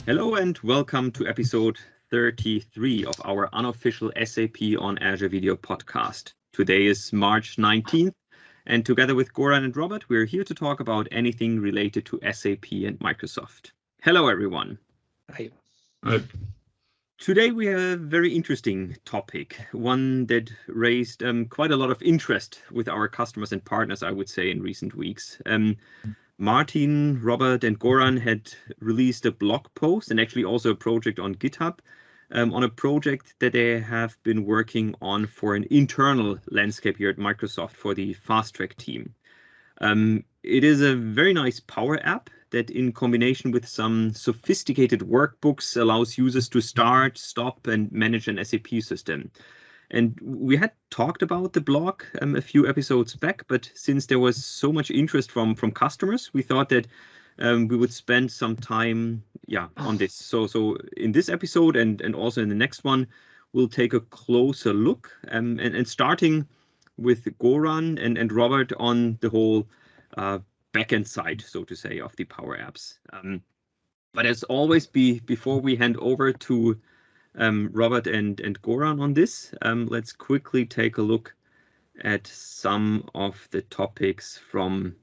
Hello and welcome to episode 33 of our unofficial SAP on Azure video podcast. Today is March 19th, and together with Goran and Robert, we're here to talk about anything related to SAP and Microsoft. Hello, everyone. Hi. Hi. Today we have a very interesting topic, one that raised quite a lot of interest with our customers and partners, I would say, in recent weeks. Martin, Robert, and Goran had released a blog post and actually also a project on GitHub on a project that they have been working on for an internal landscape here at Microsoft for the FastTrack team. It is a very nice Power App that, in combination with some sophisticated workbooks, allows users to start, stop, and manage an SAP system. And we had talked about the blog a few episodes back, but since there was so much interest from customers, we thought that we would spend some time on this. So in this episode and also in the next one, we'll take a closer look and starting with Goran and Robert on the whole backend side, so to say, of the Power Apps. But as always, before we hand over to Robert and Goran on this, let's quickly take a look at some of the topics from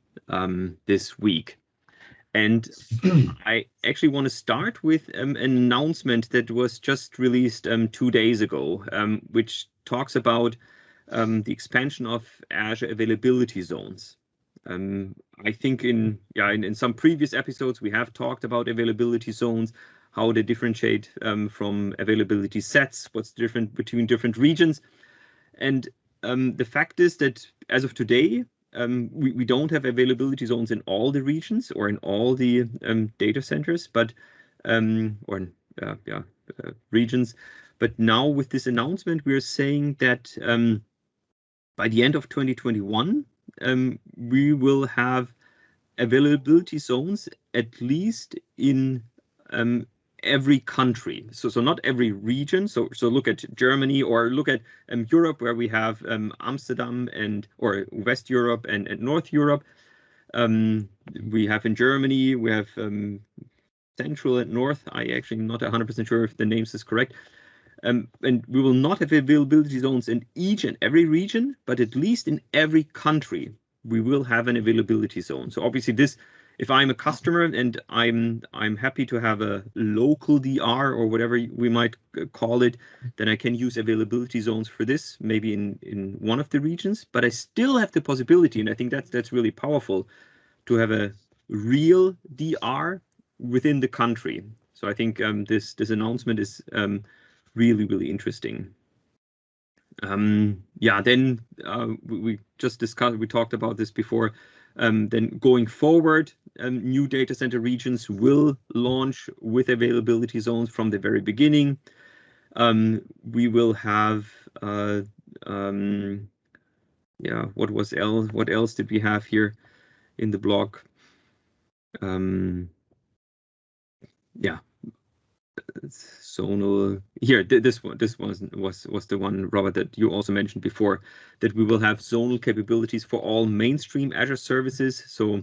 this week. And I actually want to start with an announcement that was just released 2 days ago, which talks about the expansion of Azure availability zones. I think in some previous episodes we have talked about availability zones, how they differentiate from availability sets, what's different between different regions. And the fact is that as of today, we don't have availability zones in all the regions or in all the data centers, but regions. But now with this announcement, we are saying that by the end of 2021, we will have availability zones at least in every country, so not every region. So look at Germany or look at Europe, where we have Amsterdam or West Europe and North Europe. We have in Germany, we have Central and North. I actually am not 100% sure if the names is correct. And we will not have availability zones in each and every region, but at least in every country we will have an availability zone. So obviously this, if I'm a customer and I'm happy to have a local DR or whatever we might call it, then I can use availability zones for this, maybe in one of the regions, but I still have the possibility, and I think that's really powerful, to have a real DR within the country. So I think this announcement is really interesting. Then we just discussed, we talked about this before. Then going forward, new data center regions will launch with availability zones from the very beginning. We will have what else did we have here in the blog? Zonal here. This was the one, Robert, that you also mentioned before, that we will have zonal capabilities for all mainstream Azure services. So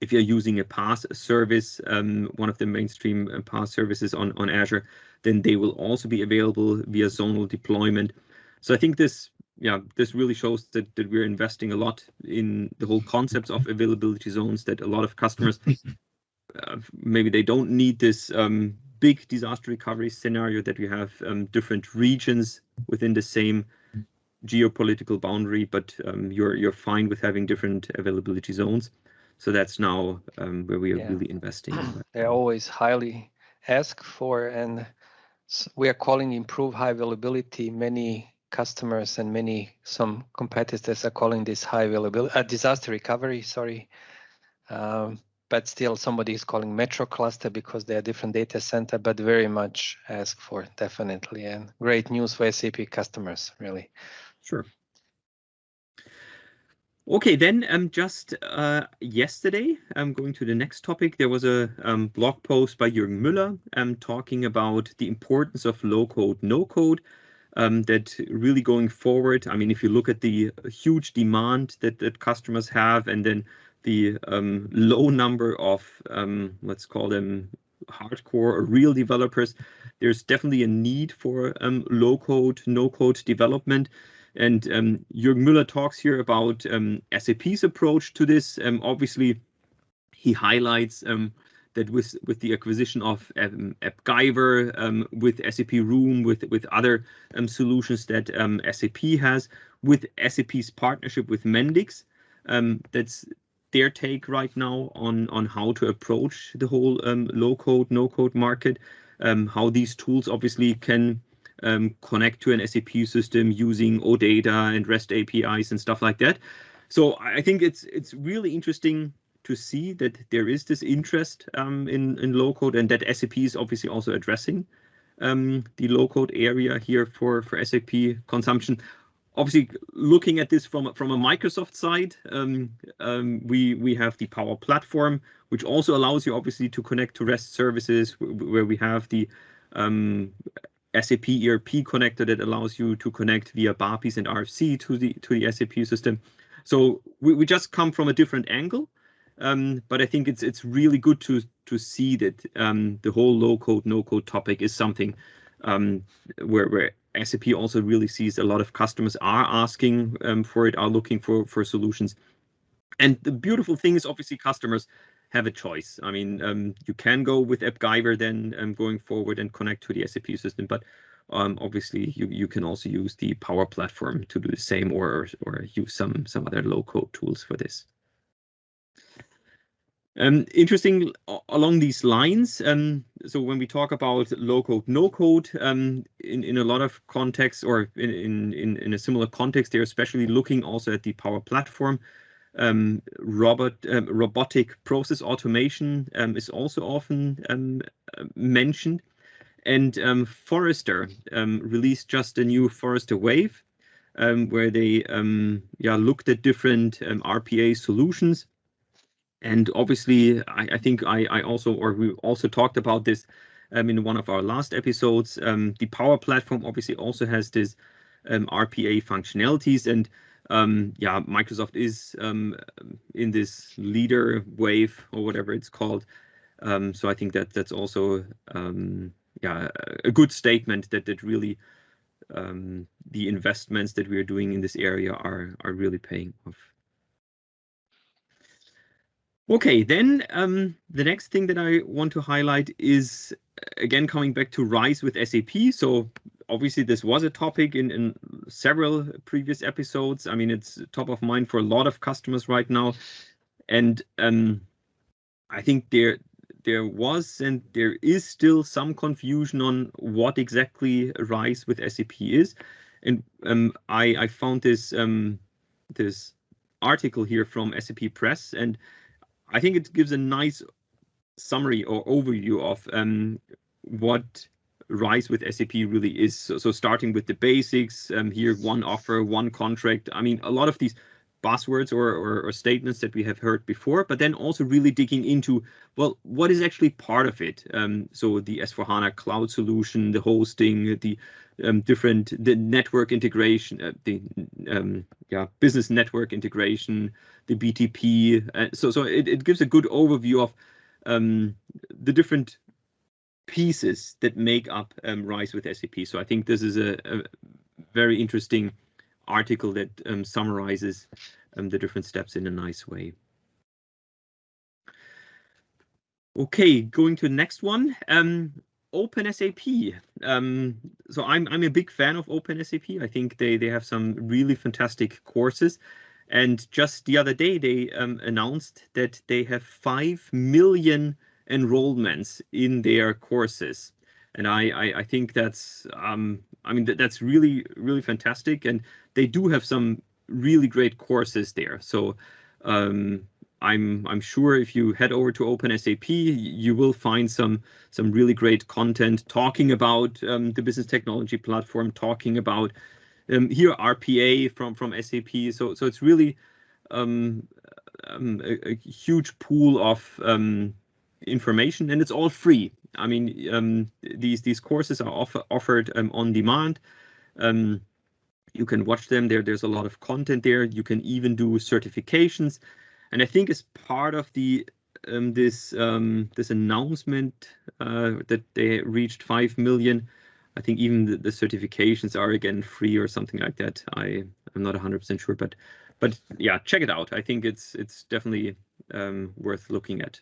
if you're using a PaaS service, one of the mainstream PaaS services on Azure, then they will also be available via zonal deployment. So I think this really shows that we're investing a lot in the whole concepts of availability zones, that a lot of customers maybe they don't need this big disaster recovery scenario that we have different regions within the same geopolitical boundary, but you're fine with having different availability zones. So that's now where we are really investing. They're always highly asked for, and we are calling improve high availability. Many customers and some competitors are calling this high availability disaster recovery. Sorry. But still somebody is calling metro cluster because they are different data center, but very much asked for, definitely. And great news for SAP customers, really. Sure. Okay, then just yesterday, going to the next topic, there was a blog post by Jürgen Müller talking about the importance of low-code, no-code, that really going forward, I mean, if you look at the huge demand that customers have, and then the low number of, let's call them hardcore or real developers, there's definitely a need for low-code, no-code development. And Jürgen Müller talks here about SAP's approach to this. Obviously, he highlights that with the acquisition of AppGyver, with SAP Room, with other solutions that SAP has, with SAP's partnership with Mendix, that's their take right now on how to approach the whole low-code, no-code market, how these tools obviously can connect to an SAP system using OData and REST APIs and stuff like that. So I think it's really interesting to see that there is this interest in low-code, and that SAP is obviously also addressing the low-code area here for SAP consumption. Obviously, looking at this from a Microsoft side, we have the Power Platform, which also allows you obviously to connect to REST services, where we have the SAP ERP connector that allows you to connect via BAPIs and RFC to the SAP system. So we just come from a different angle, but I think it's really good to see that the whole low-code, no-code topic is something where SAP also really sees a lot of customers are asking for it, are looking for solutions. And the beautiful thing is obviously customers have a choice. I mean, you can go with AppGyver then going forward and connect to the SAP system, but obviously you can also use the Power Platform to do the same, or use some other low-code tools for this. Interesting along these lines. So when we talk about low-code, no-code, in a lot of contexts, or in a similar context, they're especially looking also at the Power Platform. Robotic process automation is also often mentioned. And Forrester released just a new Forrester Wave, where they looked at different RPA solutions. And obviously, I think we also talked about this in one of our last episodes. The Power Platform obviously also has this RPA functionalities, and Microsoft is in this leader wave, or whatever it's called. So I think that's also a good statement that really the investments that we are doing in this area are really paying off. Okay, then the next thing that I want to highlight is, again, coming back to RISE with SAP. So obviously this was a topic in several previous episodes. I mean, it's top of mind for a lot of customers right now. And I think there was and there is still some confusion on what exactly RISE with SAP is. And I found this article here from SAP Press, and I think it gives a nice summary or overview of what RISE with SAP really is. So starting with the basics, here, one offer, one contract. I mean, a lot of these buzzwords or statements that we have heard before, but then also really digging into, well, what is actually part of it? So the S/4HANA cloud solution, the hosting, the network integration, business network integration, the BTP. So it gives a good overview of the different pieces that make up RISE with SAP. So I think this is a very interesting article that summarizes the different steps in a nice way. Okay, going to the next one. openSAP. So I'm a big fan of openSAP. I think they have some really fantastic courses. And just the other day, they announced that they have 5 million enrollments in their courses. And I think that's that's really, really fantastic. And they do have some really great courses there. So I'm sure if you head over to openSAP, you will find some really great content talking about the business technology platform, talking about here RPA from SAP. So it's really a huge pool of information, and it's all free. I mean, these courses are offered on demand. You can watch them there. There's a lot of content there. You can even do certifications. And I think as part of the this announcement that they reached 5 million. I think even the certifications are again free or something like that. I'm not 100% sure, but yeah, check it out. I think it's definitely worth looking at.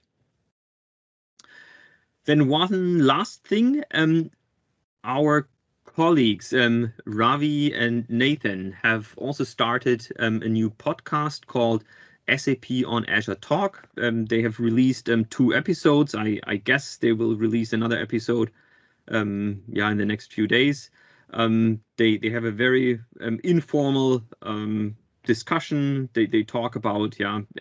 Then one last thing, our colleagues Ravi and Nathan have also started a new podcast called SAP on Azure Talk. They have released 2 episodes. I guess they will release another episode in the next few days. They have a very informal discussion. They talk about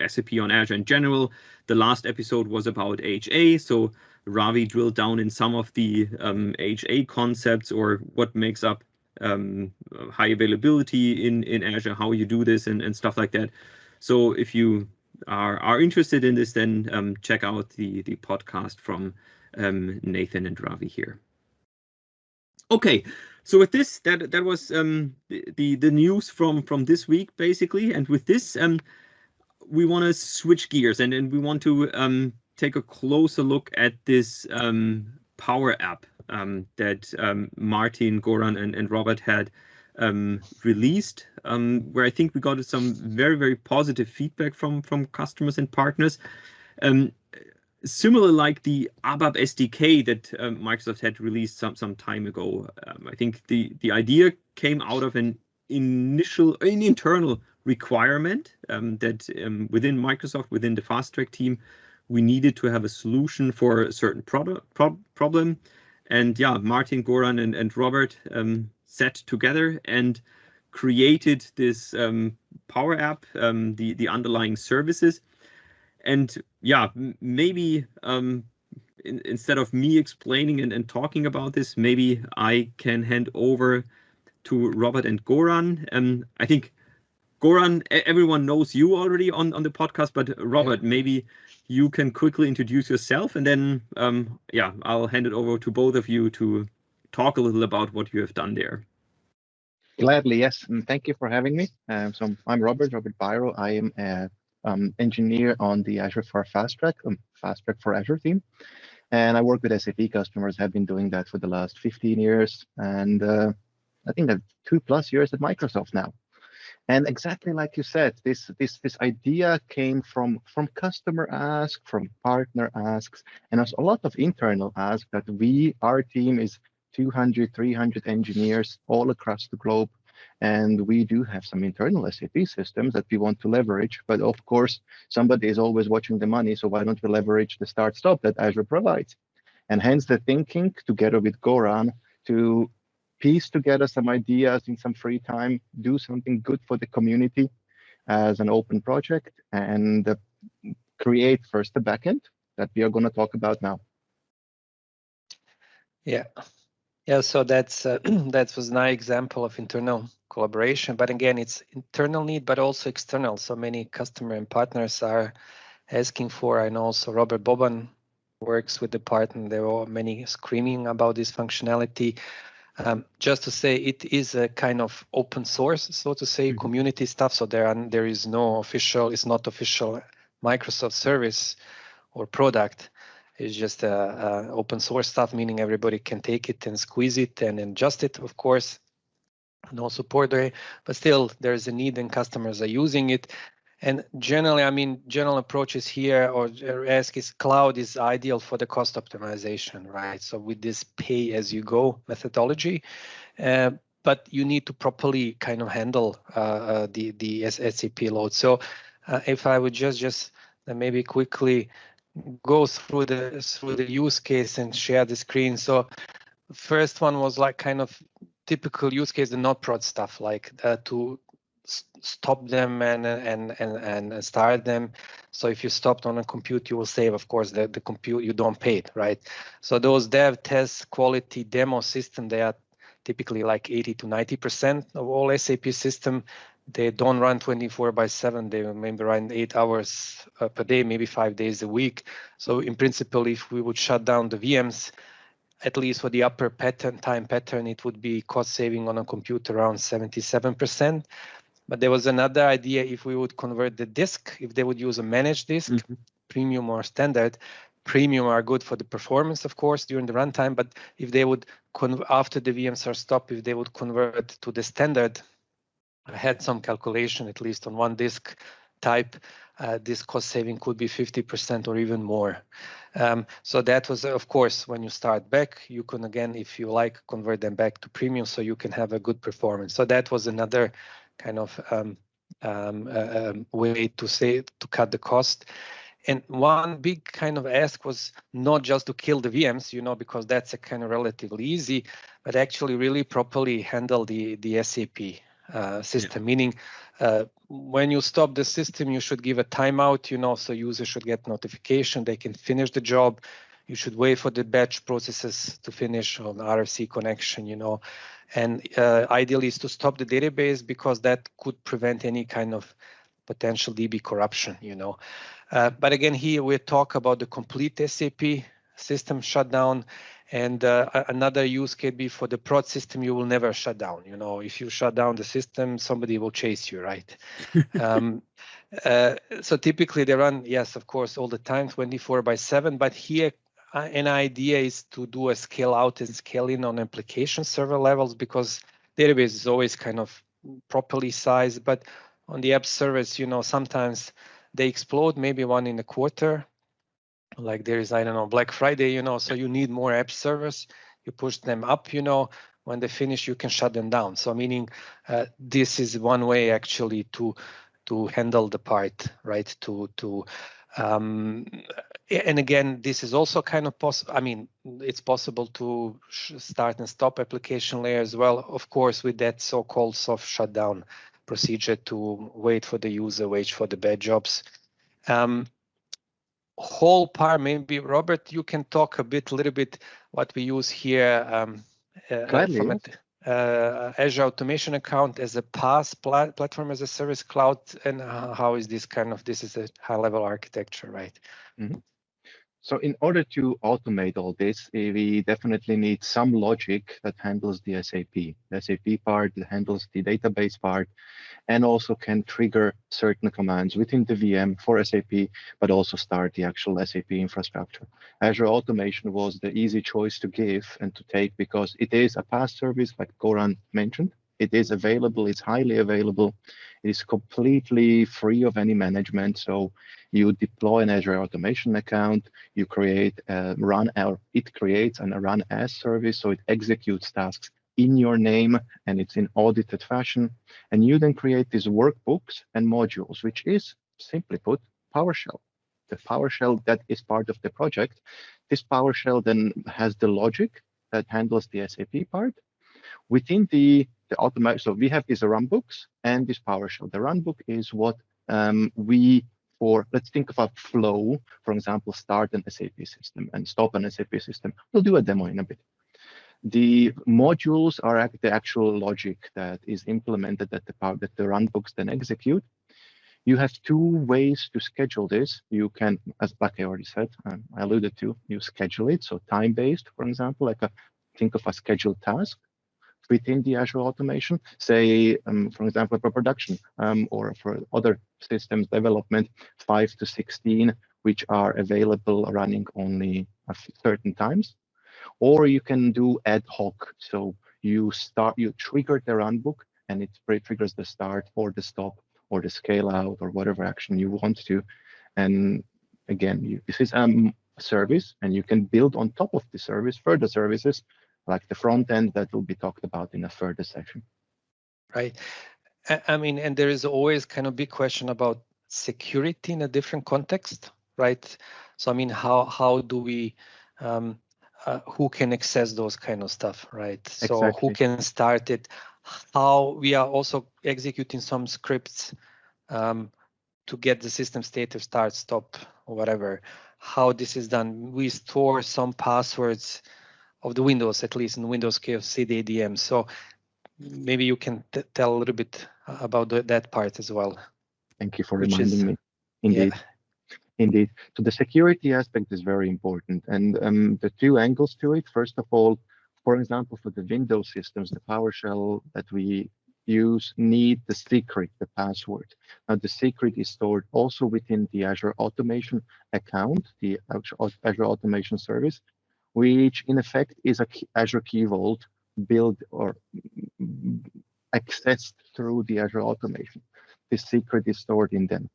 SAP on Azure in general. The last episode was about HA, so Ravi drilled down in some of the HA concepts, or what makes up high availability in Azure, how you do this and stuff like that. So if you are interested in this, then check out the podcast from Nathan and Ravi here. Okay, so with this, that was the news from this week basically, and with this we want to switch gears and we want to take a closer look at this Power App that Martin, Goran, and Robert had released, where I think we got some very positive feedback from customers and partners. Similar like the ABAP SDK that Microsoft had released some time ago. I think the idea came out of an internal requirement that within Microsoft, within the FastTrack team, we needed to have a solution for a certain problem. And yeah, Martin, Goran, and Robert sat together and created this Power App, the underlying services. And yeah, maybe instead of me explaining and talking about this, maybe I can hand over to Robert and Goran. I think Goran, everyone knows you already on the podcast, but Robert, maybe you can quickly introduce yourself, and then I'll hand it over to both of you to talk a little about what you have done there. Gladly, yes, and thank you for having me. So I'm Robert Byro. I am an engineer on the Azure for FastTrack, FastTrack for Azure team, and I work with SAP customers. Have been doing that for the last 15 years, and I think that 2+ years at Microsoft now. And exactly like you said, this idea came from customer asks, from partner asks, and there's a lot of internal asks that our team is 200, 300 engineers all across the globe. And we do have some internal SAP systems that we want to leverage. But of course, somebody is always watching the money. So why don't we leverage the start-stop that Azure provides? And hence the thinking together with Goran to piece together some ideas in some free time, do something good for the community as an open project, and create first the backend that we are going to talk about now. Yeah. So that's that was a nice example of internal collaboration. But again, it's internal need, but also external. So many customer and partners are asking for, and also Robert Boban works with the partner. There are many screaming about this functionality. Just to say, it is a kind of open source, so to say, community stuff. So there is no official, it's not official Microsoft service or product. It's just open source stuff, meaning everybody can take it and squeeze it and adjust it, of course. No support there, but still there is a need and customers are using it. And generally, general approaches here or ask is cloud is ideal for the cost optimization, right? So with this pay-as-you-go methodology, but you need to properly kind of handle the SAP load. So if I would just maybe quickly go through the use case and share the screen. So first one was like kind of typical use case, the not prod stuff, like to stop them and start them. So if you stopped on a compute, you will save, of course, the compute, you don't pay it, right? So those dev, test, quality, demo system, they are typically like 80 to 90% of all SAP system. They don't run 24/7. They maybe run 8 hours per day, maybe 5 days a week. So in principle, if we would shut down the VMs, at least for the upper time pattern, it would be cost saving on a computer around 77%. But there was another idea, if we would convert the disk, if they would use a managed disk, premium or standard. Premium are good for the performance, of course, during the runtime, but if they would, after the VMs are stopped, if they would convert to the standard, I had some calculation, at least on one disk type, this cost saving could be 50% or even more. So that was, of course, when you start back, you can, again, if you like, convert them back to premium so you can have a good performance. So that was another kind of way to cut the cost. And one big kind of ask was not just to kill the VMs, because that's a kind of relatively easy, but actually really properly handle the SAP system. Meaning when you stop the system, you should give a timeout, so users should get notification, they can finish the job. You should wait for the batch processes to finish on RFC connection, and ideally is to stop the database, because that could prevent any kind of potential DB corruption, But again, here we talk about the complete SAP system shutdown, and another use could be for the prod system. You will never shut down. If you shut down the system, somebody will chase you, right? So typically they run, yes, of course, all the time, 24/7. But here, an idea is to do a scale out and scale in on application server levels, because database is always kind of properly sized, but on the app servers, sometimes they explode, maybe one in a quarter. Like there is, I don't know, Black Friday, so you need more app servers. You push them up, when they finish, you can shut them down. So meaning this is one way actually to handle the part, right? And again, this is also kind of possible. I mean, it's possible to start and stop application layer as well, of course, with that so-called soft shutdown procedure to wait for the user, wait for the bad jobs. Whole part, maybe Robert, you can talk a little bit what we use here from Azure Automation account as a PaaS platform as a service cloud, and how is this this is a high-level architecture, right? Mm-hmm. So in order to automate all this, we definitely need some logic that handles the SAP part, that handles the database part, and also can trigger certain commands within the VM for SAP, but also start the actual SAP infrastructure. Azure Automation was the easy choice to give and to take, because it is a PaaS service, like Goran mentioned. It is available, it's highly available, it is completely free of any management. So you deploy an Azure Automation account, you create a it creates a run as service, so it executes tasks in your name, and it's in audited fashion. And you then create these workbooks and modules, which is, simply put, PowerShell. The PowerShell that is part of the project. This PowerShell then has the logic that handles the SAP part. Within the automation, so we have these Runbooks and this PowerShell. The Runbook is what let's think of a flow, for example, start an SAP system and stop an SAP system. We'll do a demo in a bit. The modules are the actual logic that is implemented that the Runbooks then execute. You have two ways to schedule this. You can, like I already said, I alluded to, you schedule it. So time-based, for example, think of a scheduled task within the Azure Automation, say, for example, for production or for other systems development, 5 to 16, which are available running only at certain times. Or you can do ad hoc. So you trigger the Runbook, and it triggers the start or the stop or the scale out or whatever action you want to. And again, this is a service, and you can build on top of the service further services, like the front end that will be talked about in a further section. Right. I mean, and there is always kind of big question about security in a different context, right? So I mean, how do we, who can access those kind of stuff, right? Exactly. So who can start it? How we are also executing some scripts to get the system status, start, stop, or whatever. How this is done? We store some passwords of the Windows, at least in Windows CDADM. So maybe you can tell a little bit about that part as well. Thank you for reminding me. Indeed. Yeah. Indeed. So the security aspect is very important. And the two angles to it, first of all, for example, for the Windows systems, the PowerShell that we need the secret, the password. Now, the secret is stored also within the Azure Automation account, the Azure Automation service, which in effect is a Azure Key Vault built or accessed through the Azure Automation. The secret is stored in them.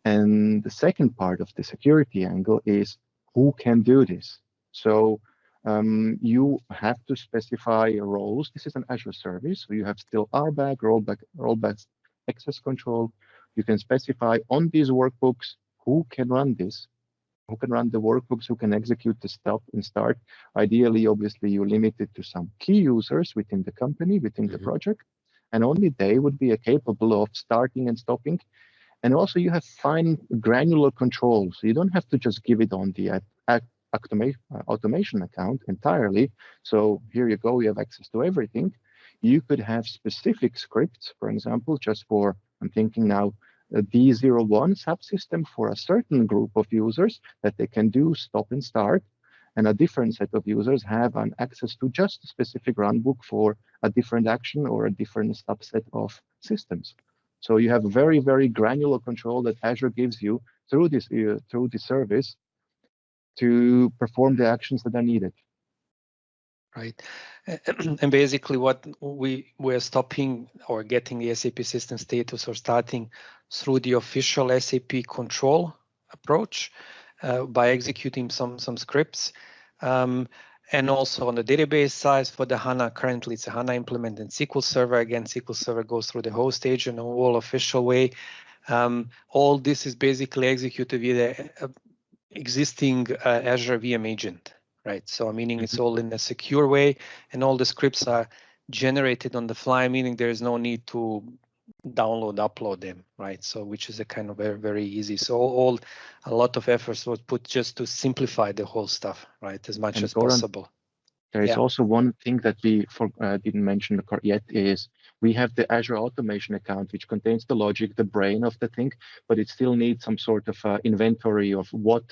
And the second part of the security angle is who can do this. So you have to specify roles. This is an Azure service, so you have still RBAC, rollback access control. You can specify on these workbooks who can run this, who can run the workbooks, who can execute the stop and start. Ideally, obviously, you limit it to some key users within the company, within the project, and only they would be capable of starting and stopping. And also, you have fine granular control, so you don't have to just give it on the automation account entirely. So here you go, you have access to everything. You could have specific scripts, for example, just for, I'm thinking now, a D01 subsystem for a certain group of users that they can do stop and start, and a different set of users have an access to just a specific runbook for a different action or a different subset of systems. So you have very, very granular control that Azure gives you through this service to perform the actions that are needed. Right. And basically what we're stopping or getting the SAP system status or starting through the official SAP control approach by executing some scripts. And also on the database side for the HANA, currently it's a HANA implemented SQL Server. Again, SQL Server goes through the host agent, all official way. All this is basically executed via the existing Azure VM agent, right? So meaning it's all in a secure way, and all the scripts are generated on the fly, meaning there is no need to download, upload them, right? So which is a kind of very, very easy. So a lot of efforts was put just to simplify the whole stuff, right, as much as possible. There is also one thing that we didn't mention yet is we have the Azure Automation account, which contains the logic, the brain of the thing, but it still needs some sort of inventory of what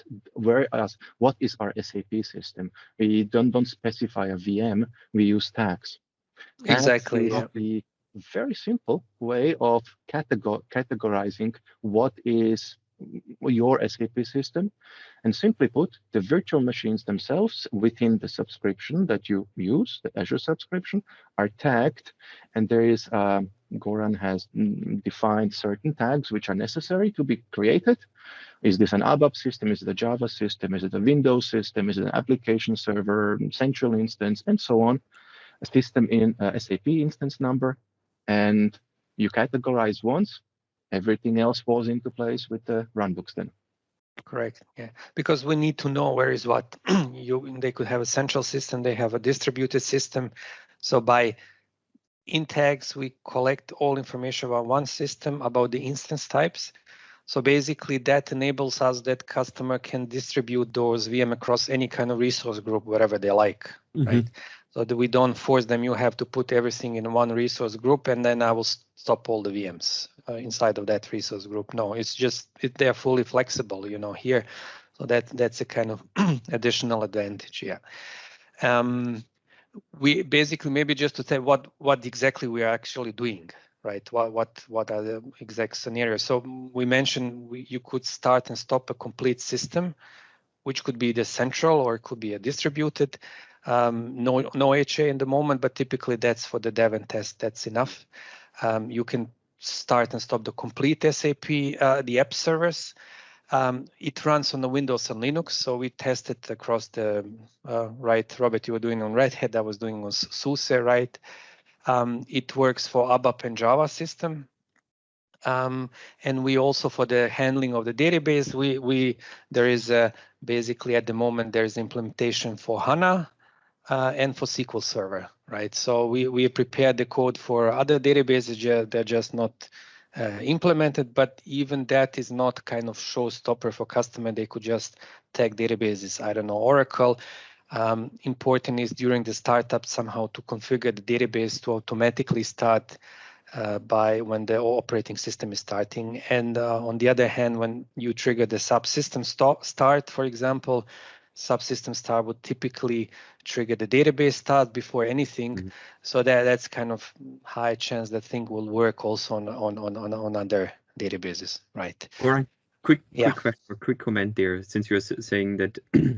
is our SAP system. We don't specify a VM, we use tags. Exactly. Tags is the very simple way of categorizing what is your SAP system. And simply put, the virtual machines themselves within the subscription that you use, the Azure subscription, are tagged. And there is, Goran has defined certain tags which are necessary to be created. Is this an ABAP system? Is it a Java system? Is it a Windows system? Is it an application server, central instance, and so on? A system in SAP instance number. And you categorize once, everything else falls into place with the runbooks then. Correct. Yeah, because we need to know where is what. They could have a central system, they have a distributed system. So in tags, we collect all information about one system, about the instance types. So basically that enables us that customer can distribute those VM across any kind of resource group, wherever they like, right? So that we don't force them, you have to put everything in one resource group and then I will stop all the VMs inside of that resource group. No, it's just, they're fully flexible, here. So that's a kind of additional advantage, yeah. We basically, maybe just to say what exactly we are actually doing, right? What are the exact scenarios? So we mentioned you could start and stop a complete system, which could be the central or it could be a distributed. No HA in the moment, but typically that's for the dev and test. That's enough. You can start and stop the complete SAP, the app servers. It runs on the Windows and Linux, so we tested across the right. Robert, you were doing on Red Hat. I was doing on SUSE, right? It works for ABAP and Java system. And we also, for the handling of the database, there is basically at the moment there is implementation for HANA. And for SQL Server, right? So we prepared the code for other databases. They're just not implemented, but even that is not kind of showstopper for customer. They could just tag databases, I don't know, Oracle. Important is during the startup somehow to configure the database to automatically start by when the operating system is starting. And on the other hand, when you trigger the subsystem start, for example, subsystem start would typically trigger the database start before anything. So that's kind of high chance that thing will work also on other databases, right? Goran, quick question or quick comment there, since you're saying that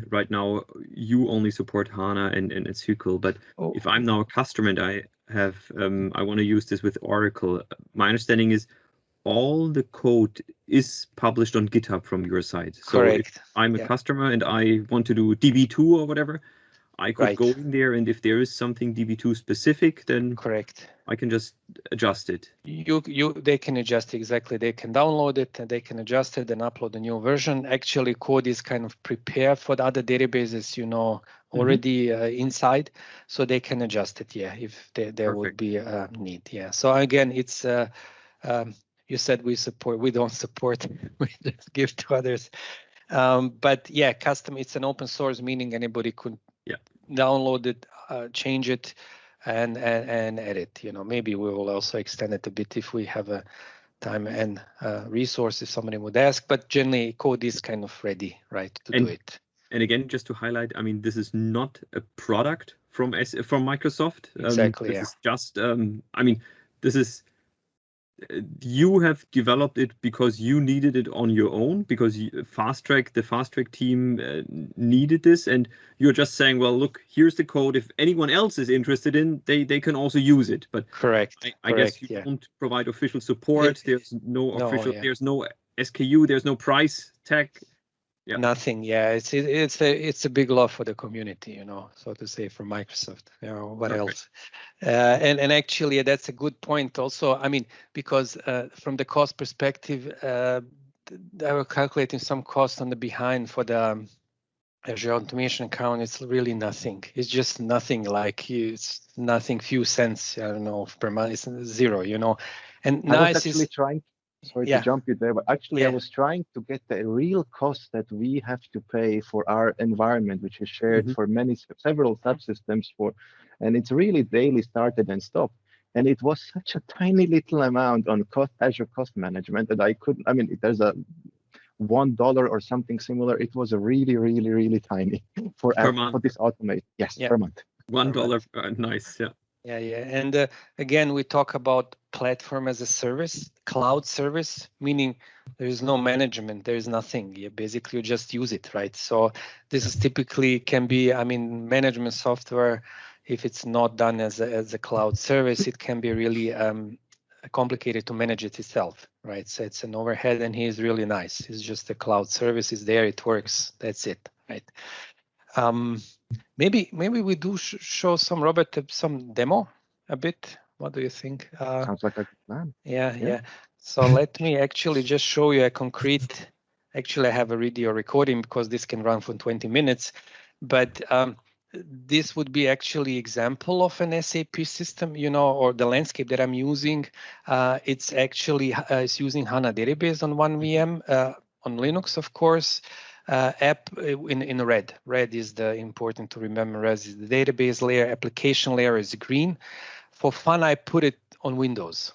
right now you only support HANA and SQL, but if I'm now a customer and I have I want to use this with Oracle, my understanding is all the code is published on GitHub from your side. So Correct. If I'm a customer and I want to do DB2 or whatever, I could go in there, and if there is something DB2 specific, then correct, I can just adjust it. They can adjust exactly. They can download it and they can adjust it and upload a new version. Actually, code is kind of prepared for the other databases, already inside, so they can adjust it. Yeah, if there would be a need. Yeah. So again, it's you said we support. We don't support. We just give to others. But yeah, custom. It's an open source, meaning anybody could download it, change it, and edit. Maybe we will also extend it a bit if we have a time and resource if somebody would ask. But generally, code is kind of ready, right, to do it. And again, just to highlight, I mean, this is not a product from Microsoft. Exactly. This is just. I mean, this is. You have developed it because you needed it on your own, because the FastTrack team needed this, and you're just saying, well, look, here's the code. If anyone else is interested in, they can also use it. But I guess you don't provide official support. There's no official. There's no SKU. There's no price tag. Yeah. Nothing. Yeah, it's a big love for the community, so to say, from Microsoft. What else? And actually, that's a good point. Also, I mean, because from the cost perspective, I was calculating some cost on the behind for the Azure Automation account. It's really nothing. It's just nothing. Like it's nothing. Few cents. I don't know per month. It's zero. And nice is trying. Sorry to jump you there, but actually I was trying to get the real cost that we have to pay for our environment, which is shared for several subsystems and it's really daily started and stopped. And it was such a tiny little amount on Azure cost management that I couldn't, I mean, there's a $1 or something similar. It was a really, really, really tiny for this automate. Yes, per month. $1, nice, yeah. Yeah. And again, we talk about platform as a service, cloud service, meaning there is no management, there is nothing. Basically, you just use it, right? So this is typically can be, I mean, management software. If it's not done as a cloud service, it can be really complicated to manage it itself, right? So it's an overhead, and he is really nice. It's just a cloud service. It's there, it works. That's it, right? Maybe we do show some, Robert, some demo a bit. What do you think? Sounds like a good plan. Yeah. So let me actually just show you a concrete. Actually, I have a video recording because this can run for 20 minutes, but this would be actually example of an SAP system, or the landscape that I'm using. It's actually it's using HANA database on one VM on Linux, of course. App in red. Red is the important to remember. Red is the database layer. Application layer is green. For fun, I put it on Windows,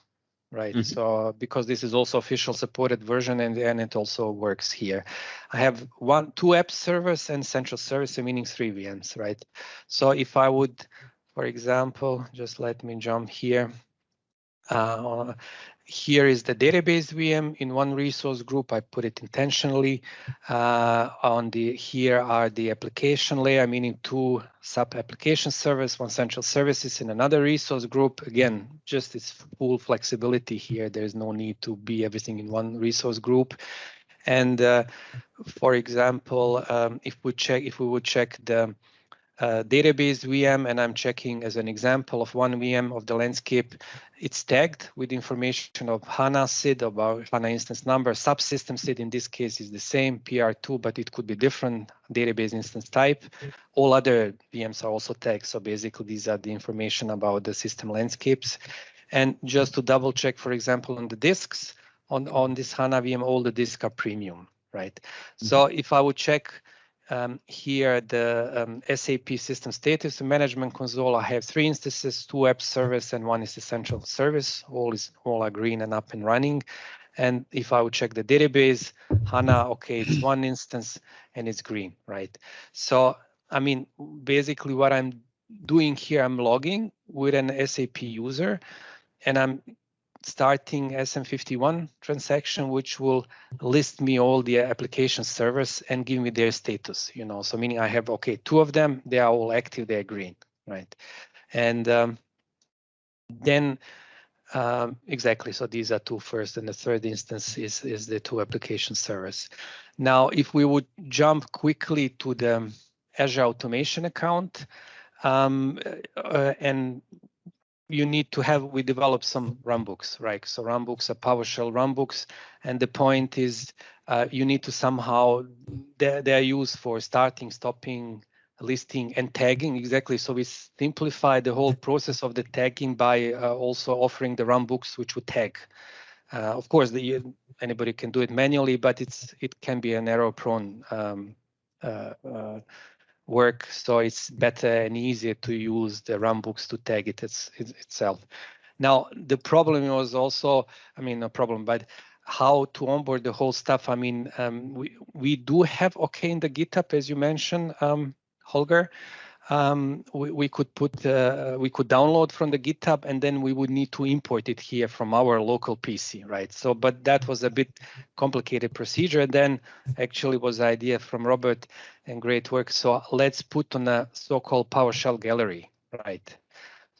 right? So because this is also official supported version, and it also works here. I have two app servers and central service, meaning 3 VMs, right? So if I would, for example, just let me jump here. Here is the database VM in one resource group. I put it intentionally. Here are the application layer, meaning 2 sub application servers, 1 central services in another resource group. Again, just this full flexibility here. There's no need to be everything in one resource group. And for example, if we would check the database VM, and I'm checking as an example of one VM of the landscape, it's tagged with information of HANA SID, about HANA instance number. Subsystem SID in this case is the same, PR2, but it could be different database instance type. All other VMs are also tagged. So basically, these are the information about the system landscapes. And just to double check, for example, on the disks, on this HANA VM, all the disks are premium, right? So if I would check here the SAP system status management console, I have 3 instances, 2 app servers, and 1 is the central service. All are green and up and running. And if I would check the database, HANA, okay, it's one instance and it's green, right? So, I mean, basically what I'm doing here, I'm logging with an SAP user, and I'm starting SM51 transaction, which will list me all the application servers and give me their status, you know, so meaning I have, okay, 2 of them, they are all active, they're green, right? And then exactly, so these are 2 first, and the third instance is the 2 application servers. Now, if we would jump quickly to the Azure Automation account, and you need to have, we develop some runbooks, right? So runbooks are PowerShell runbooks, and the point is you need to somehow, they're used for starting, stopping, listing, and tagging, exactly. So we simplify the whole process of the tagging by also offering the runbooks which would tag. Of course, anybody can do it manually, but it can be an error-prone work, so it's better and easier to use the runbooks to tag it itself. Now, the problem was also, I mean, no problem, but how to onboard the whole stuff. I mean, we do have okay in the GitHub, as you mentioned, Holger. We could download from the GitHub, and then we would need to import it here from our local PC, right? So, but that was a bit complicated procedure. And then actually was the idea from Robert, and great work. So let's put on a so-called PowerShell Gallery, right?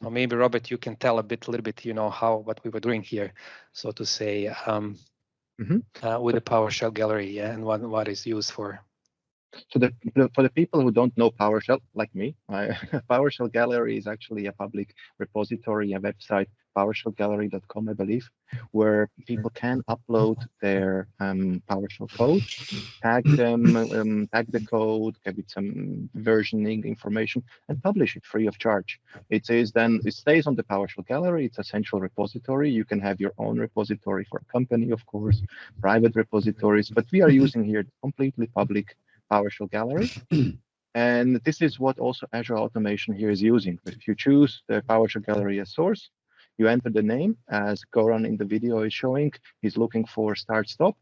So maybe Robert, you can tell a little bit, you know, what we were doing here, so to say, with the PowerShell Gallery, yeah, and what is used for. So for the people who don't know PowerShell, like me, PowerShell Gallery is actually a public repository, a website, PowerShellGallery.com, I believe, where people can upload their PowerShell code, tag them, tag the code, give it some versioning information, and publish it free of charge. It stays on the PowerShell Gallery. It's a central repository. You can have your own repository for a company, of course, private repositories, but we are using here completely public PowerShell Gallery. And this is what also Azure Automation here is using. If you choose the PowerShell Gallery as source, you enter the name, as Goran in the video is showing. He's looking for start stop.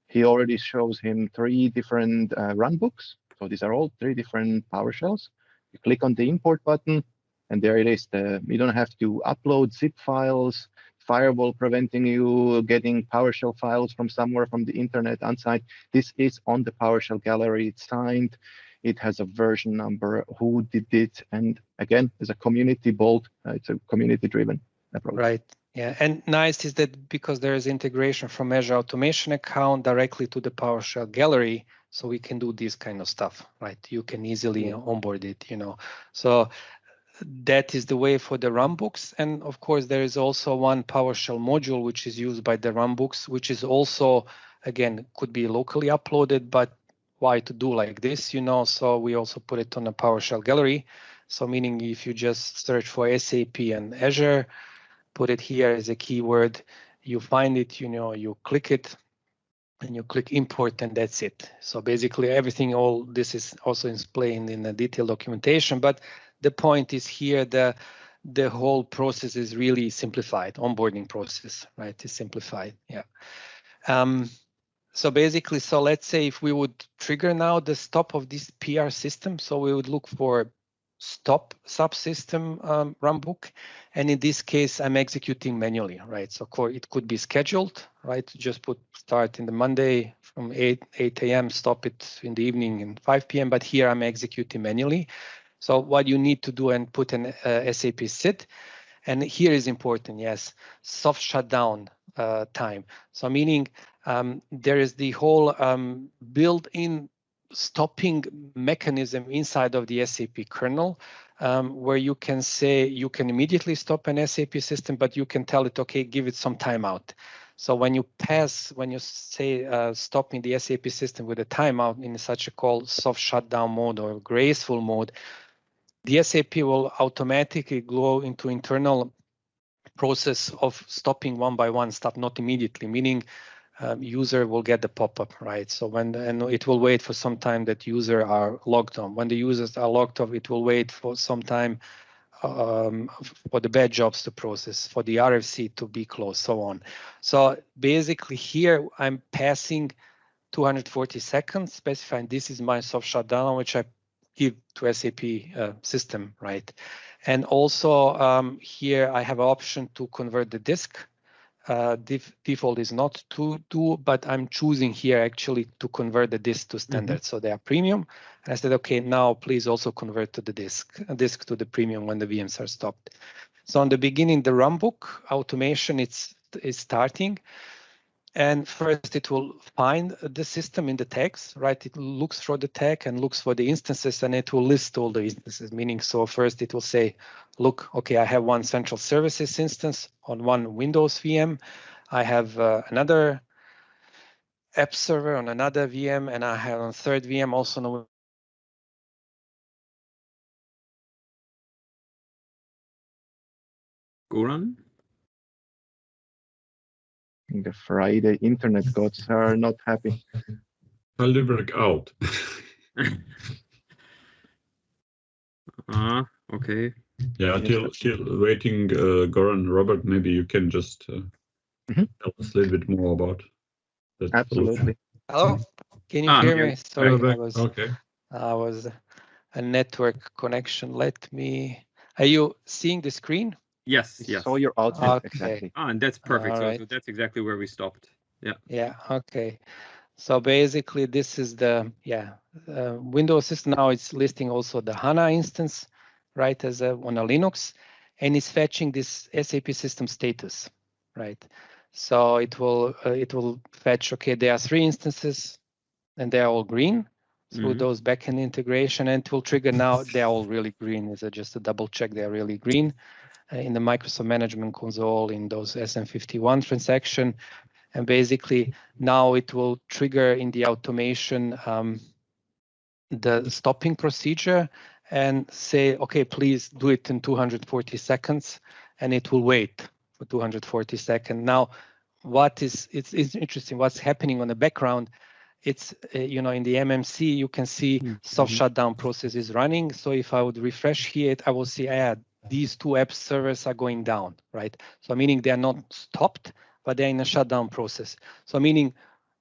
He already shows him 3 different runbooks. So these are all 3 different PowerShells. You click on the import button, and there it is. You don't have to upload zip files, firewall preventing you getting PowerShell files from somewhere from the internet unsigned. This is on the PowerShell Gallery. It's signed. It has a version number, who did it, and again, it's a community build. It's a community-driven approach. Right. Yeah, and nice is that because there is integration from Azure Automation account directly to the PowerShell Gallery, so we can do this kind of stuff, right? You can easily onboard it, you know. So that is the way for the runbooks. And of course, there is also one PowerShell module which is used by the runbooks, which is also, again, could be locally uploaded, but why to do like this, you know? So we also put it on a PowerShell Gallery. So meaning if you just search for SAP and Azure, put it here as a keyword, you find it, you know, you click it, and you click import, and that's it. So basically everything, all this is also explained in the detailed documentation, but the point is here, the whole process is really simplified, onboarding process, right, is simplified, yeah. So basically, so let's say if we would trigger now the stop of this PR system, so we would look for stop subsystem runbook, and in this case I'm executing manually, right? So it could be scheduled, right? Just put start in the Monday from 8 a.m., stop it in the evening and 5 p.m., but here I'm executing manually. So what you need to do and put an SAP SID, and here is important, yes, soft shutdown time. So meaning there is the whole built-in stopping mechanism inside of the SAP kernel, where you can say you can immediately stop an SAP system, but you can tell it, okay, give it some timeout. So when you say stopping the SAP system with a timeout in such a called soft shutdown mode or graceful mode, the SAP will automatically go into internal process of stopping one by one stuff, not immediately, meaning user will get the pop-up, right? So and it will wait for some time that user are logged on. When the users are logged off, it will wait for some time batch jobs to process, for the RFC to be closed, so on. So basically here I'm passing 240 seconds, specifying this is my soft shutdown, which I give to SAP system, right? And also here I have an option to convert the disk. Default is not to do, but I'm choosing here actually to convert the disk to standard. So they are premium. And I said, okay, now please also convert to the disk to the premium when the VMs are stopped. So on the beginning, the Runbook automation is starting. And first it will find the system in the tags, right? It looks for the tag and looks for the instances, and it will list all the instances, meaning so first it will say, look, okay, I have one central services instance on one Windows VM. I have another app server on another VM, and I have a third VM also on Goran? The Friday internet gods are not happy. I'll work out. Okay. Yeah, still waiting, Goran, Robert, maybe you can just tell us a little bit more about that. Absolutely. Hello, can you hear me? Sorry, I was a network connection. Let me. Are you seeing the screen? Yes. Saw your output, Okay. exactly. And that's perfect. So, Right. so that's exactly where we stopped. Yeah. Yeah. Okay. So basically, this is the Windows system. Now it's listing also the HANA instance, right, as on a Linux, and it's fetching this SAP system status, right? So it will fetch. Okay, there are 3 instances, and they are all green through those backend integration, and it will trigger now. They are all really green. Is just a double check? They are really green in the Microsoft Management Console in those SM51 transaction. And basically now it will trigger in the automation the stopping procedure and say, okay, please do it in 240 seconds, and it will wait for 240 seconds. Now, it's interesting what's happening on the background. It's in the MMC you can see soft shutdown process is running. So if I would refresh here, I will see these 2 app servers are going down, right? So meaning they are not stopped, but they're in a shutdown process. So meaning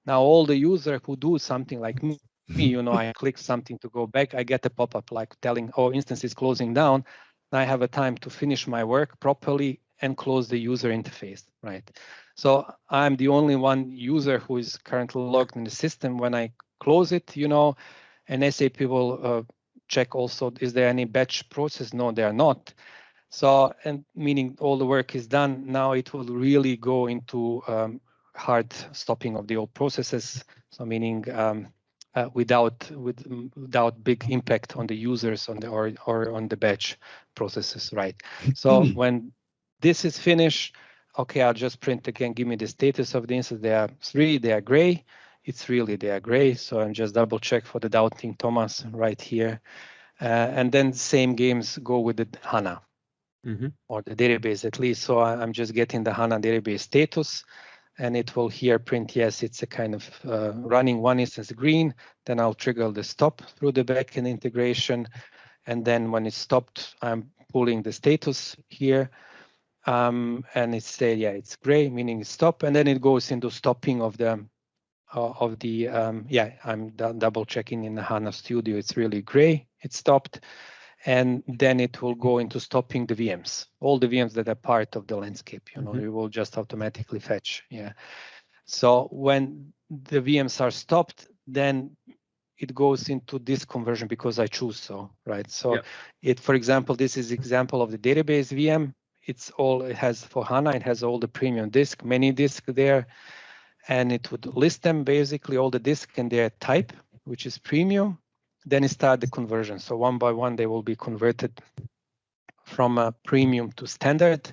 now all the user who do something like me, I click something to go back, I get a pop-up like telling, oh, instance is closing down. I have a time to finish my work properly and close the user interface, right? So I'm the only one user who is currently logged in the system. When I close it, and SAP will check also, is there any batch process? No, they are not. So, and meaning all the work is done. Now it will really go into hard stopping of the old processes. So meaning without big impact on the users or on the batch processes, right? So when this is finished, okay, I'll just print again, give me the status of the instance. There are 3, they are gray. It's really, they are gray. So I'm just double check for the doubting Thomas right here. And then same games go with the HANA. Or the database at least. So I'm just getting the HANA database status, and it will here print, yes, it's a kind of running one instance green. Then I'll trigger the stop through the backend integration. And then when it's stopped, I'm pulling the status here. And it's it's gray, meaning it's stop. And then it goes into stopping of the, I'm double checking in the HANA Studio. It's really gray, it's stopped. And then it will go into stopping the VMs, all the VMs that are part of the landscape, it will just automatically fetch. Yeah. So when the VMs are stopped, then it goes into this conversion because I choose so, right? So for example, this is example of the database VM. It has for HANA, it has all the premium disk, many disks there, and it would list them basically all the disks and their type, which is premium. Then it start the conversion. So one by one, they will be converted from a premium to standard.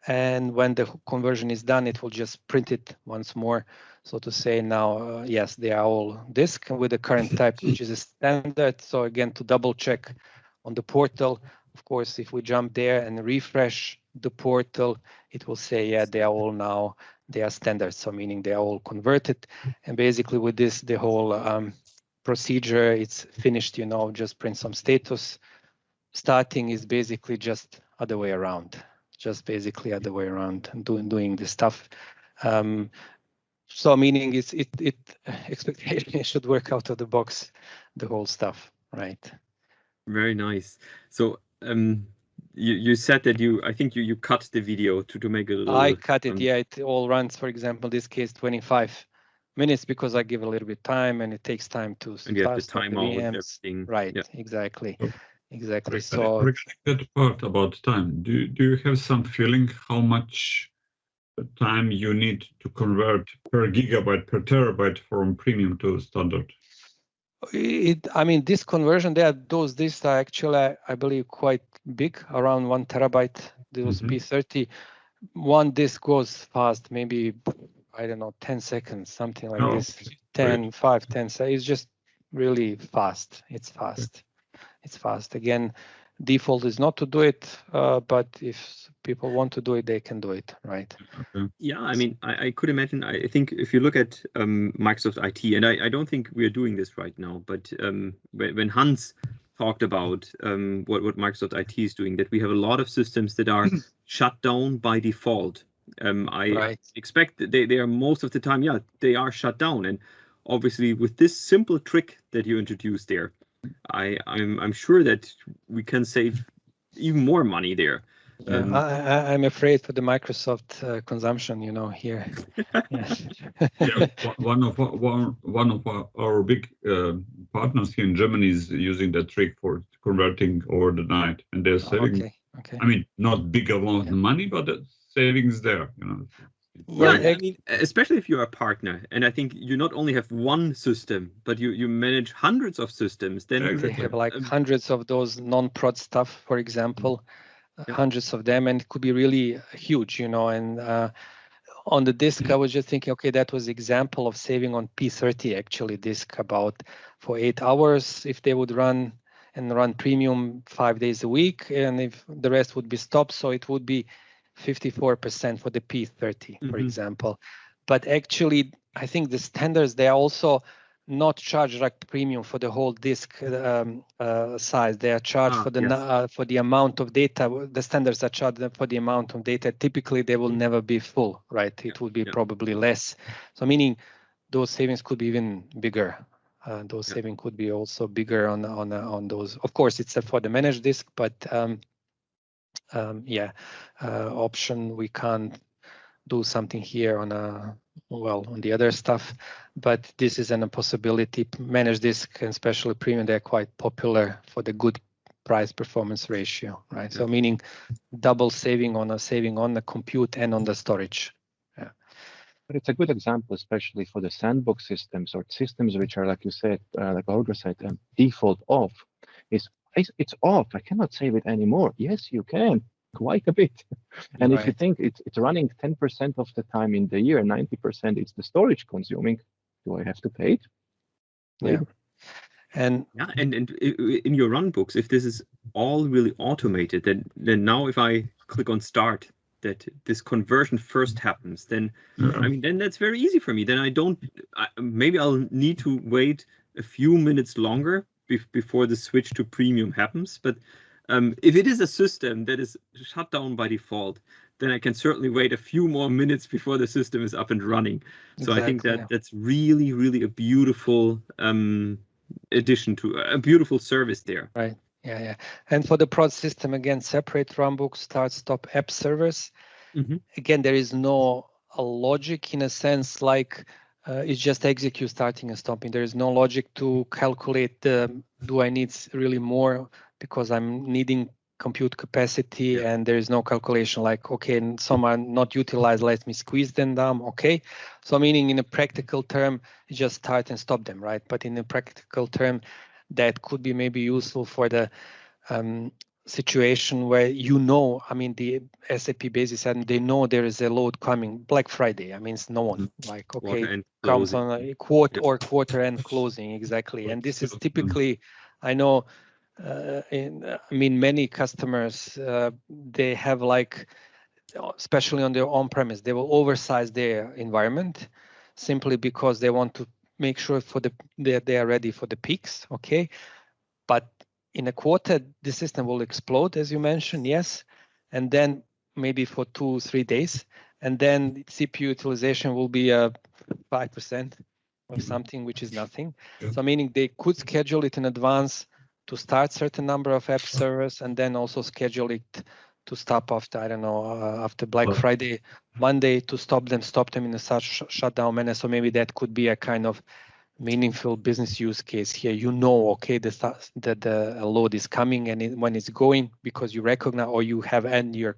And when the conversion is done, it will just print it once more. So to say now, yes, they are all disk with the current type, which is a standard. So again, to double check on the portal, of course, if we jump there and refresh the portal, it will say, yeah, they are all now, they are standard. So meaning they are all converted. And basically with this, the whole procedure, it's finished, just print some status, starting is basically just other way around, doing this stuff. So meaning it expectation should work out of the box, the whole stuff, right? Very nice. So you said that I think you cut the video to make a little. I cut it. Yeah, it all runs. For example, this case 25 minutes because I give a little bit time and it takes time to and you have the start timeout and VMs. everything. Right. Yeah. Exactly. So, Exactly. Regarding that part about time, do you have some feeling how much time you need to convert per gigabyte, per terabyte from premium to standard? I mean, this conversion, those disks are actually, I believe, quite big, around 1 terabyte. Those P30. One disk goes fast, maybe, I don't know, 10 seconds, something like this. 10, 5, 10 seconds. It's just really fast. It's fast. It's fast. Again, default is not to do it, but if people want to do it, they can do it, right? Okay. Yeah, I mean, I could imagine. I think if you look at Microsoft IT, and I don't think we are doing this right now, but when Hans talked about what Microsoft IT is doing, that we have a lot of systems that are shut down by default. I expect that they are most of the time, yeah, they are shut down. And obviously, with this simple trick that you introduced there, I'm sure that we can save even more money there. Yeah, I'm afraid for the Microsoft consumption, here. Yeah, one of our big partners here in Germany is using that trick for converting over the night, and they're saving. Okay. I mean, not big amount of money, but the savings there. Yeah, I mean, especially if you're a partner, and I think you not only have one system, but you manage hundreds of systems. Then they have like hundreds of those non-prod stuff, for example. Hundreds of them, and it could be really huge, and on the disk, I was just thinking, okay, that was example of saving on P30 actually disk about for 8 hours if they would run premium 5 days a week, and if the rest would be stopped, so it would be 54% for the P30, for example. But actually, I think the standards, they are also not charged like premium for the whole disk size. They are charged for the amount of data. The standards are charged for the amount of data. Typically, they will never be full, right? It would be probably less. So meaning those savings could be even bigger. Those savings could be also bigger on those. Of course, it's for the managed disk, but option we can't do something here on the other stuff, but this is a possibility. Managed disk and especially premium, they're quite popular for the good price performance ratio, right? So meaning double saving on the compute and on the storage. Yeah. But it's a good example, especially for the sandbox systems or systems which are, like you said, like Olga said, default off. It's off. I cannot save it anymore. Yes, you can. Quite a bit. And if you think it's running 10% of the time in the year, 90% it's the storage consuming, do I have to pay it? Maybe. And in your Runbooks, if this is all really automated, then now if I click on start, that this conversion first happens, then I mean, then that's very easy for me. Then maybe I'll need to wait a few minutes longer before the switch to premium happens, but if it is a system that is shut down by default, then I can certainly wait a few more minutes before the system is up and running. So I think that's really, really a beautiful addition to a beautiful service there. Right. Yeah. And for the prod system, again, separate Runbook start stop app servers. Again, there is no logic in a sense like it's just execute starting and stopping. There is no logic to calculate do I need really more because I'm needing compute capacity and there is no calculation like, okay, some are not utilized, let me squeeze them down, okay? So meaning in a practical term, just start and stop them, right? But in a practical term, that could be maybe useful for the situation where I mean, the SAP basis and they know there is a load coming, Black Friday, I mean, no one like, okay, comes on a quarter end closing, exactly. And this is typically, I know, many customers, they have like, especially on their on-premise, they will oversize their environment simply because they want to make sure they are ready for the peaks, okay? But in a quarter, the system will explode, as you mentioned, yes, and then maybe for 2-3 days, and then CPU utilization will be 5% or something, which is nothing. Yeah. So meaning they could schedule it in advance to start certain number of app servers, and then also schedule it to stop after, I don't know, after Black Friday, Monday, to stop them in a such shutdown manner. So maybe that could be a kind of meaningful business use case here. You know, okay, the load is coming, and when it's going, because you recognize or you have end your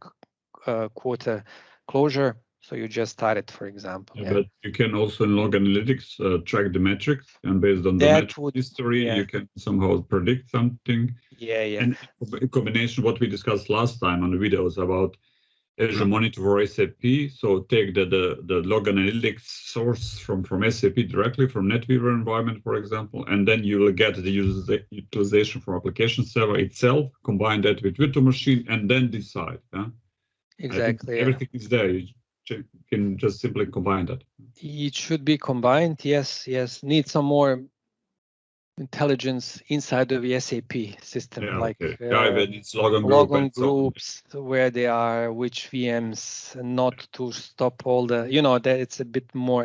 quarter closure, so you just start it, for example. Yeah, but you can also in log analytics track the metrics, and based on the That metric would- history, yeah. you can somehow predict something. Yeah. And in combination, what we discussed last time on the videos about Azure Monitor for SAP. So take the log analytics source from SAP directly from NetWeaver environment, for example, and then you will get the utilization for application server itself, combine that with virtual machine, and then decide. Exactly. Everything is there. You can just simply combine that. It should be combined. Yes. Need some more intelligence inside of the SAP system, When it's log on log-on groups, where they are, which VMs, not to stop all the, that it's a bit more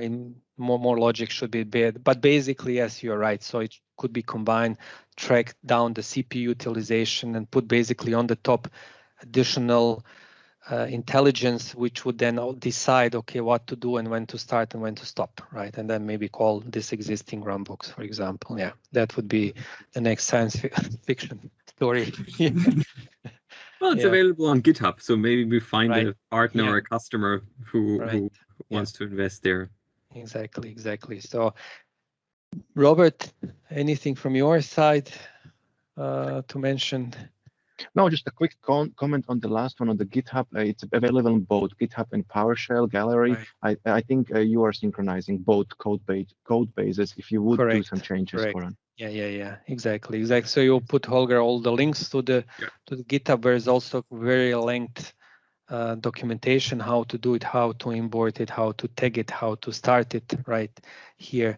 more logic should be bid. But basically, yes, you're right. So it could be combined, track down the CPU utilization, and put basically on the top additional intelligence, which would then decide, okay, what to do and when to start and when to stop, right? And then maybe call this existing Runbooks, for example. Yeah, that would be the next science fiction story. Well, it's available on GitHub, so maybe we find a partner or a customer who wants to invest there. Exactly. So, Robert, anything from your side to mention? No, just a quick comment on the last one on the GitHub. It's available on both GitHub and PowerShell Gallery. Right. I think you are synchronizing both code bases if you would do some changes, Goran. Yeah. Exactly. So you'll put, Holger, all the links to the GitHub. There is also very length documentation, how to do it, how to import it, how to tag it, how to start it right here.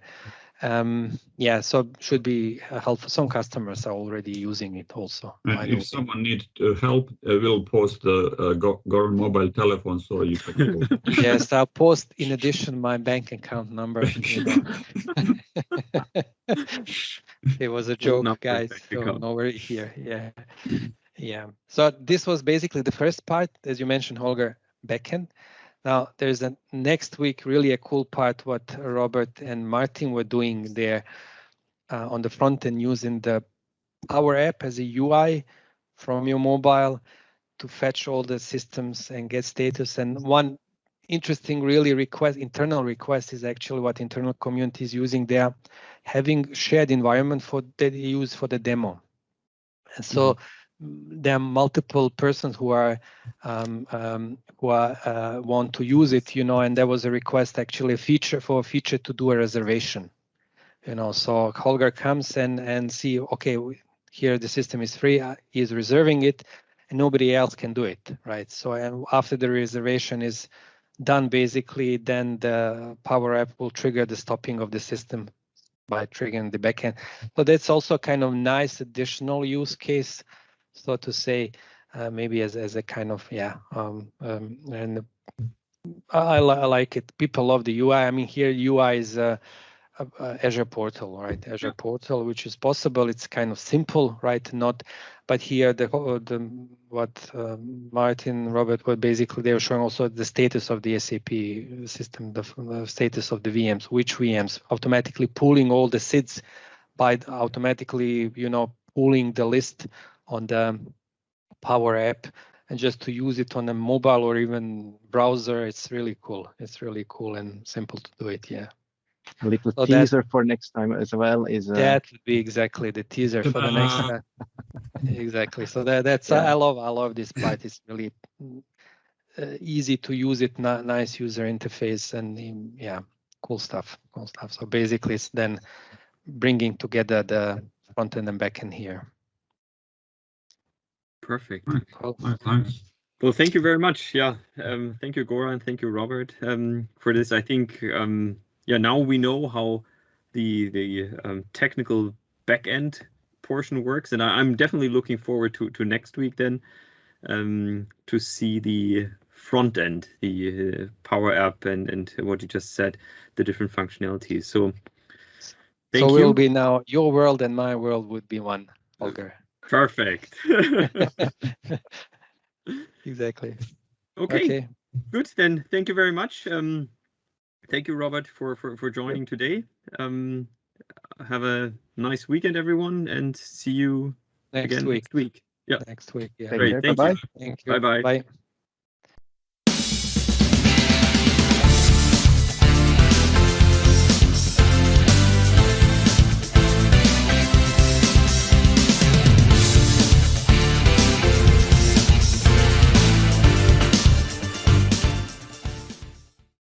So should be helpful. Some customers are already using it also. And if someone needs help, we'll post the Goran mobile telephone so you can. Yes, I'll post in addition my bank account number. It was a joke, guys. So no worry here. Yeah. So this was basically the first part, as you mentioned, Holger, backend. Now, there's a next week, really a cool part, what Robert and Martin were doing there on the front end, using the Power App as a UI from your mobile to fetch all the systems and get status. And one interesting really internal request is actually what internal community is using. They are having shared environment that they use for the demo. And so there are multiple persons who want to use it, and there was a request, actually a feature to do a reservation, so Holger comes and see, okay, here the system is free, he is reserving it and nobody else can do it, right? So after the reservation is done, basically, then the Power App will trigger the stopping of the system by triggering the backend. So that's also kind of nice additional use case, so to say, maybe as a kind of and I like it. People love the UI. I mean, here UI is Azure Portal, right? Azure Portal, which is possible. It's kind of simple, right? But here what Martin, Robert, were basically, they were showing also the status of the SAP system, the status of the VMs, which VMs, automatically pulling all the SIDs by automatically, pulling the list on the Power App, and just to use it on a mobile or even browser. It's really cool. And simple to do it. Yeah. A little teaser for next time as well is that would be exactly the teaser for the next time. Exactly. So that's I love this part. It's really easy to use it, nice user interface, and cool stuff. So basically, it's then bringing together the front end and back end here. Perfect. Cool. Thanks. Well, thank you very much. Yeah. Thank you, Goran. Thank you, Robert, for this. I think now we know how the technical backend portion works, and I'm definitely looking forward to next week then to see the front end, the Power App, and what you just said, the different functionalities. So thank you. Will be now your world and my world would be one, Holger. Perfect. Exactly. Okay. Good. Then thank you very much. Thank you, Robert, for joining today. Have a nice weekend, everyone, and see you next again week. next week. Yeah. Next week. Yeah. Great. Thank Bye-bye. you. Thank you. Bye-bye. Bye.